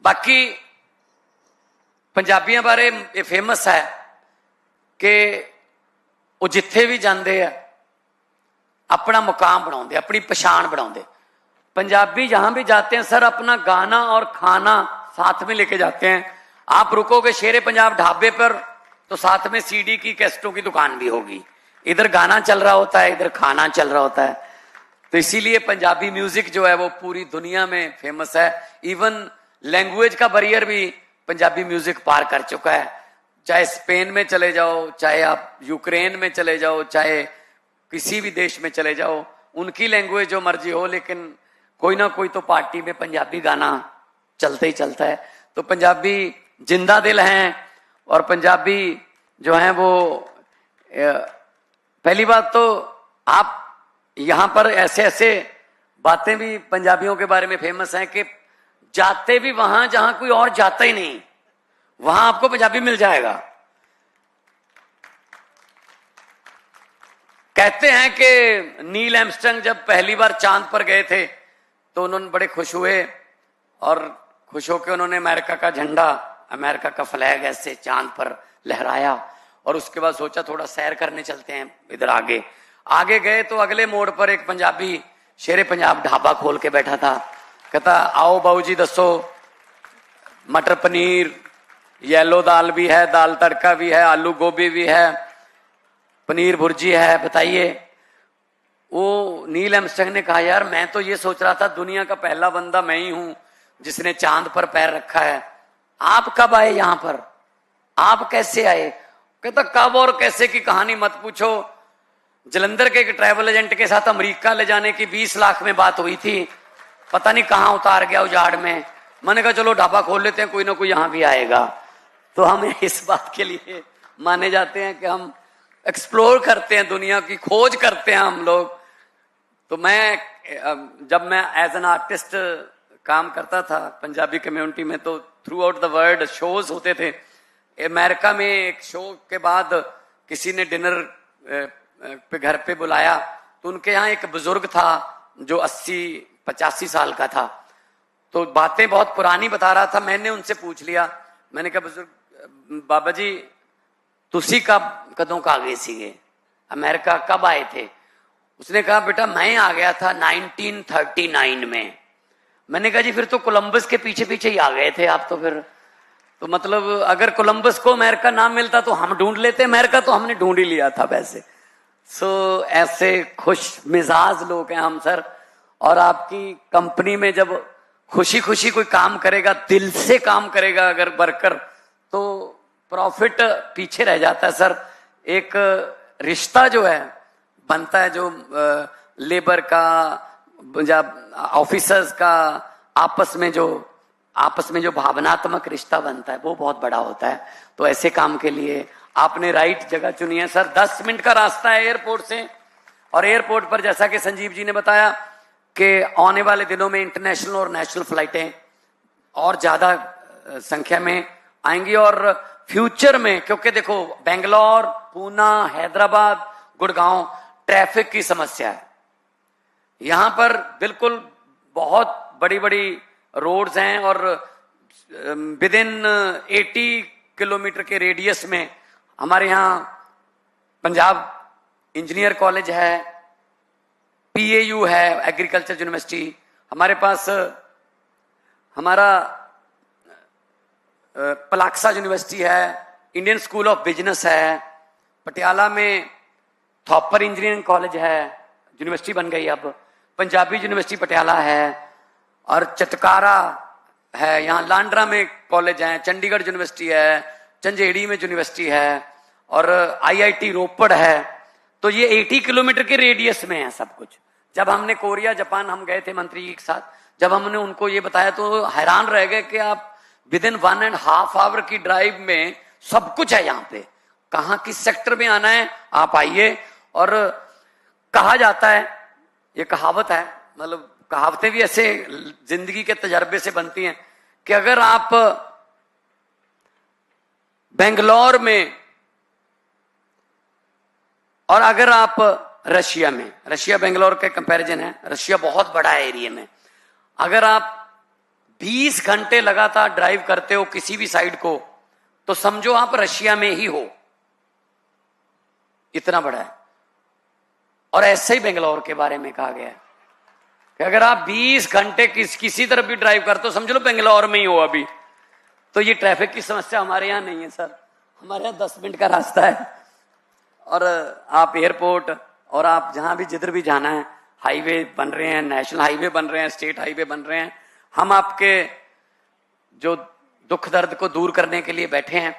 बाकी पंजाबियों बारे ये फेमस है कि वो जिथे भी जाते हैं अपना मुकाम बनाते, अपनी पछाण बनाते। पंजाबी जहां भी जाते हैं सर अपना गाना और खाना साथ में लेके जाते हैं। आप रुकोगे शेरे पंजाब ढाबे पर तो साथ में सीडी की कैसेटों की दुकान भी होगी, इधर गाना चल रहा होता है, इधर खाना चल रहा होता है। तो इसीलिए पंजाबी म्यूजिक जो है वो पूरी दुनिया में फेमस है। इवन लैंग्वेज का बैरियर भी पंजाबी म्यूजिक पार कर चुका है। चाहे स्पेन में चले जाओ, चाहे आप यूक्रेन में चले जाओ, चाहे किसी भी देश में चले जाओ, उनकी लैंग्वेज जो मर्जी हो, लेकिन कोई ना कोई तो पार्टी में पंजाबी गाना चलता ही चलता है। तो पंजाबी जिंदा दिल हैं। और पंजाबी जो हैं वो पहली बात तो आप यहां पर ऐसे ऐसे बातें भी पंजाबियों के बारे में फेमस हैं कि जाते भी वहां जहां कोई और जाता ही नहीं, वहां आपको पंजाबी मिल जाएगा। कहते हैं कि नील आर्मस्ट्रांग जब पहली बार चांद पर गए थे तो उन्होंने बड़े खुश हुए और खुश होकर उन्होंने अमेरिका का झंडा, अमेरिका का फ्लैग ऐसे चांद पर लहराया और उसके बाद सोचा थोड़ा सैर करने चलते हैं इधर आगे। आगे गए तो अगले मोड़ पर एक पंजाबी शेरे पंजाब ढाबा खोल के बैठा था। कहता आओ बाबू जी दसो, मटर पनीर, येलो दाल भी है, दाल तड़का भी है, आलू गोभी भी है, पनीर भुर्जी है, बताइए। वो नील आर्मस्ट्रांग ने कहा यार मैं तो ये सोच रहा था दुनिया का पहला बंदा मैं ही हूं जिसने चांद पर पैर रखा है, आप कब आए यहां पर, आप कैसे आए। कहता कब और कैसे की कहानी मत पूछो, जलंधर के एक ट्रैवल एजेंट के साथ अमेरिका ले जाने की 20 लाख में बात हुई थी, पता नहीं कहां उतार गया उजाड़ में। मैंने कहा चलो ढाबा खोल लेते हैं, कोई ना कोई यहां भी आएगा। तो हम इस बात के लिए माने जाते हैं कि हम एक्सप्लोर करते हैं, दुनिया की खोज करते हैं हम लोग। तो जब मैं एज एन आर्टिस्ट काम करता था पंजाबी कम्युनिटी में तो through out the world shows होते थे। अमेरिका में एक शो के बाद किसी ने डिनर पे घर पे बुलाया तो उनके यहाँ एक बुजुर्ग था जो 80-85 साल का था। तो बातें बहुत पुरानी बता रहा था। मैंने उनसे पूछ लिया, मैंने कहा बुजुर्ग बाबा जी तुसी कदों का गए सीगे, अमेरिका कब आए थे। उसने कहा बेटा मैं आ गया था 1939 में। मैंने कहा जी फिर तो कोलंबस के पीछे पीछे ही आ गए थे आप तो फिर। तो मतलब अगर कोलंबस को अमेरिका नाम मिलता तो हम ढूंढ लेते, अमेरिका तो हमने ढूंढ ही लिया था वैसे। सो ऐसे खुश मिजाज लोग हैं हम सर। और आपकी कंपनी में जब खुशी खुशी कोई काम करेगा, दिल से काम करेगा अगर वर्कर, तो प्रॉफिट पीछे रह जाता है सर। एक रिश्ता जो है बनता है, जो लेबर का जब ऑफिसर्स का आपस में जो भावनात्मक रिश्ता बनता है वो बहुत बड़ा होता है। तो ऐसे काम के लिए आपने राइट जगह चुनी है सर। 10 मिनट का रास्ता है एयरपोर्ट से। और एयरपोर्ट पर जैसा कि संजीव जी ने बताया कि आने वाले दिनों में इंटरनेशनल और नेशनल फ्लाइटें और ज्यादा संख्या में आएंगी। और फ्यूचर में क्योंकि देखो बेंगलोर, पूना, हैदराबाद, गुड़गांव ट्रैफिक की समस्या है। यहां पर बिल्कुल बहुत बड़ी बड़ी रोड्स हैं और विद इन 80 किलोमीटर के रेडियस में हमारे यहाँ पंजाब इंजीनियर कॉलेज है, PAU है, एग्रीकल्चर यूनिवर्सिटी, हमारे पास हमारा पलाक्सा यूनिवर्सिटी है, इंडियन स्कूल ऑफ बिजनेस है, पटियाला में थॉपर इंजीनियरिंग कॉलेज है, यूनिवर्सिटी बन गई अब, पंजाबी यूनिवर्सिटी पटियाला है, और चटकारा है, यहाँ लांड्रा में कॉलेज है, चंडीगढ़ यूनिवर्सिटी है, चंजेड़ी में यूनिवर्सिटी है, और IIT रोपड़ है। तो ये 80 किलोमीटर के रेडियस में है सब कुछ। जब हमने कोरिया जापान हम गए थे मंत्री जी के साथ, जब हमने उनको ये बताया तो हैरान रह गए कि आप विद इन 1.5 आवर की ड्राइव में सब कुछ है यहाँ पे, कहाँ किस सेक्टर में आना है आप आइए। और कहा जाता है, ये कहावत है, मतलब कहावतें भी ऐसे जिंदगी के तजर्बे से बनती हैं कि अगर आप बेंगलोर में और अगर आप रशिया में, रशिया बेंगलोर के कंपैरिजन है, रशिया बहुत बड़ा है एरिया में, अगर आप 20 घंटे लगातार ड्राइव करते हो किसी भी साइड को तो समझो आप रशिया में ही हो, इतना बड़ा है। और ऐसे ही बेंगलोर के बारे में कहा गया है कि अगर आप 20 घंटे किसी तरफ भी ड्राइव करते हो समझ लो बेंगलोर में ही हो अभी। तो ये ट्रैफिक की समस्या हमारे यहां नहीं है सर, हमारे यहां 10 मिनट का रास्ता है। और आप एयरपोर्ट और आप जहां भी जिधर भी जाना है, हाईवे बन रहे हैं, नेशनल हाईवे बन रहे हैं, स्टेट हाईवे बन रहे हैं। हम आपके जो दुख दर्द को दूर करने के लिए बैठे हैं।